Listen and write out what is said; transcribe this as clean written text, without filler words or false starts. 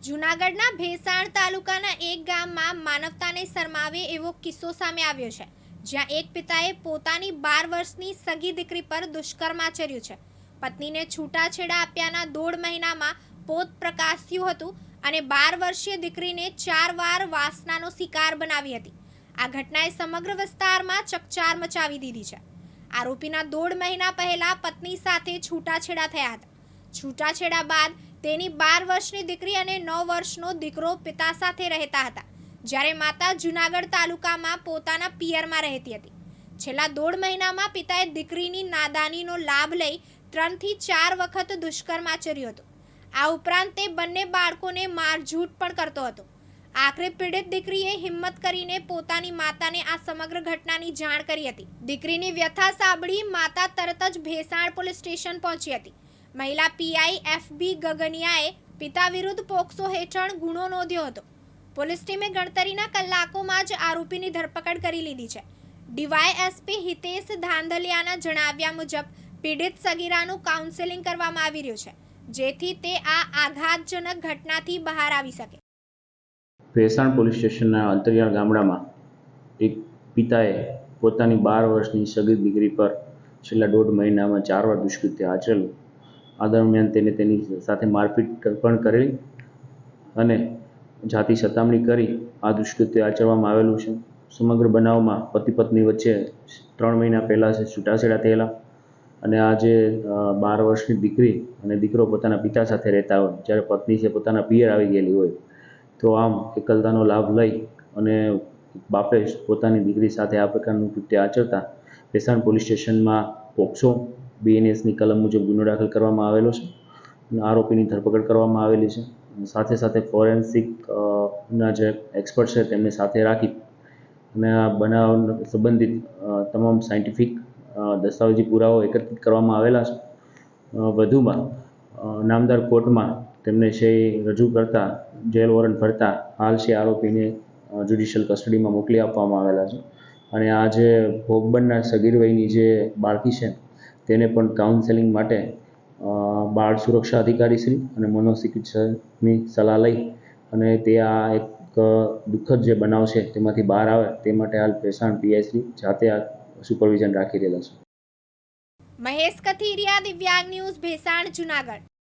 જૂનાગઢના ભેસાણ તાલુકાના એક ગામમાં માનવતાને શરમાવે એવો કિસ્સો સામે આવ્યો છે, જ્યાં એક પિતાએ પોતાની 12 વર્ષની સગી દીકરી પર દુષ્કર્મ આચર્યું છે. પત્નીને છૂટાછેડા આપ્યાના 1.5 મહિનામાં પોત પ્રકાશ્યું હતું અને 12 વર્ષીય દીકરીને 4 વાર વાસનાનો શિકાર બનાવી હતી. આ ઘટનાએ સમગ્ર વિસ્તારમાં ચકચાર મચાવી દીધી છે. આરોપીના 1.5 મહિના પહેલા પત્ની સાથે છૂટાછેડા થયા હતા. છૂટાછેડા બાદ તેની 12 વર્ષની દીકરી અને 9 વર્ષનો દીકરો પિતા સાથે રહેતા હતા, જ્યારે માતા જૂનાગઢ તાલુકામાં પોતાના પિયરમાં રહેતી હતી. છેલ્લા 1.5 મહિનામાં પિતાએ દીકરીની નાદાનીનો લાભ લઈ 3 થી 4 વખત દુષ્કર્મ આચર્યું હતું. આ ઉપરાંત તે બંને બાળકોને મારઝૂટ પણ કરતો હતો. આખરે પીડિત દીકરીએ હિંમત કરીને પોતાની માતાને આ સમગ્ર ઘટનાની જાણ કરી હતી. દીકરીની વ્યથા સાંભળી માતા તરત જ ભેસાણ પોલીસ સ્ટેશન પહોંચી હતી. મહિલા પીઆઈ એફબી ગગનિયાએ પિતા વિરુદ્ધ પોક્સો હેઠળ ગુનો નોંધ્યો હતો. પોલીસ ટીમે ગણતરીના કલાકોમાં જ આરોપીની ધરપકડ કરી લીધી છે. ડીવાયએસપી હિતેશ ધાંધલિયાના જણાવ્યા મુજબ પીડિત સગીરાનું કાઉન્સેલિંગ કરવામાં આવી રહ્યું છે, જેથી તે આ આઘાતજનક ઘટનાથી બહાર આવી શકે. ભેસાણ પોલીસ સ્ટેશનના અંતરિયાળ ગામડામાં એક પિતાએ પોતાની 12 વર્ષની સગીર દીકરી પર છેલ્લા 1.5 મહિનામાં 4 વાર દુષ્કૃત્ય આચરેલું. આ દરમિયાન તેને તેની સાથે મારપીટ પણ કરેલી અને જાતિ સતામણી કરી આ દુષ્કૃત્ય આચરવામાં આવેલું છે. સમગ્ર બનાવમાં પતિ પત્ની વચ્ચે 3 મહિના પહેલાં છૂટાછેડા થયેલા અને આ જે 12 વર્ષની દીકરી અને દીકરો પોતાના પિતા સાથે રહેતા હોય, જ્યારે પત્ની છે પોતાના પિયર આવી ગયેલી હોય, તો આમ એકલતાનો લાભ લઈ અને બાપે પોતાની દીકરી સાથે આ પ્રકારનું કૃત્ય આચરતા ભેસાણ પોલીસ સ્ટેશનમાં પોક્સો બીએનએસની કલમ મુજબ ગુનો દાખલ કરવામાં આવેલો છે અને આરોપીની ધરપકડ કરવામાં આવેલી છે. સાથે સાથે ફોરેન્સિક ના જે એક્સપર્ટ છે તેમને સાથે રાખી અને આ બનાવ સંબંધિત તમામ સાયન્ટિફિક દસ્તાવેજી પુરાવો એકત્રિત કરવામાં આવેલા છે. વધુમાં નામદાર કોર્ટમાં તેમને છે રજૂ કરતા જેલ વોરંટ ભરતા હાલ છે આરોપીને જ્યુડિશિયલ કસ્ટડીમાં મોકલી આપવામાં આવેલા છે અને આ જે ભોગ બનનાર સગીર વયની જે બાળકી છે તેને પણ કાઉન્સેલિંગ માટે બાળ સુરક્ષા અધિકારી શ્રી અને મનોચિકિત્સકની સલાહ લઈ અને તે આ એક દુઃખદ જે બનાવ છે તેમાંથી બહાર આવે તે માટે હાલ ભેસાણ પીઆઈ શ્રી જાતે આ સુપરવિઝન રાખી રહેલા છે. મહેશ કથિરિયા, દિવ્યાંગ ન્યૂઝ, ભેસાણ, જૂનાગઢ.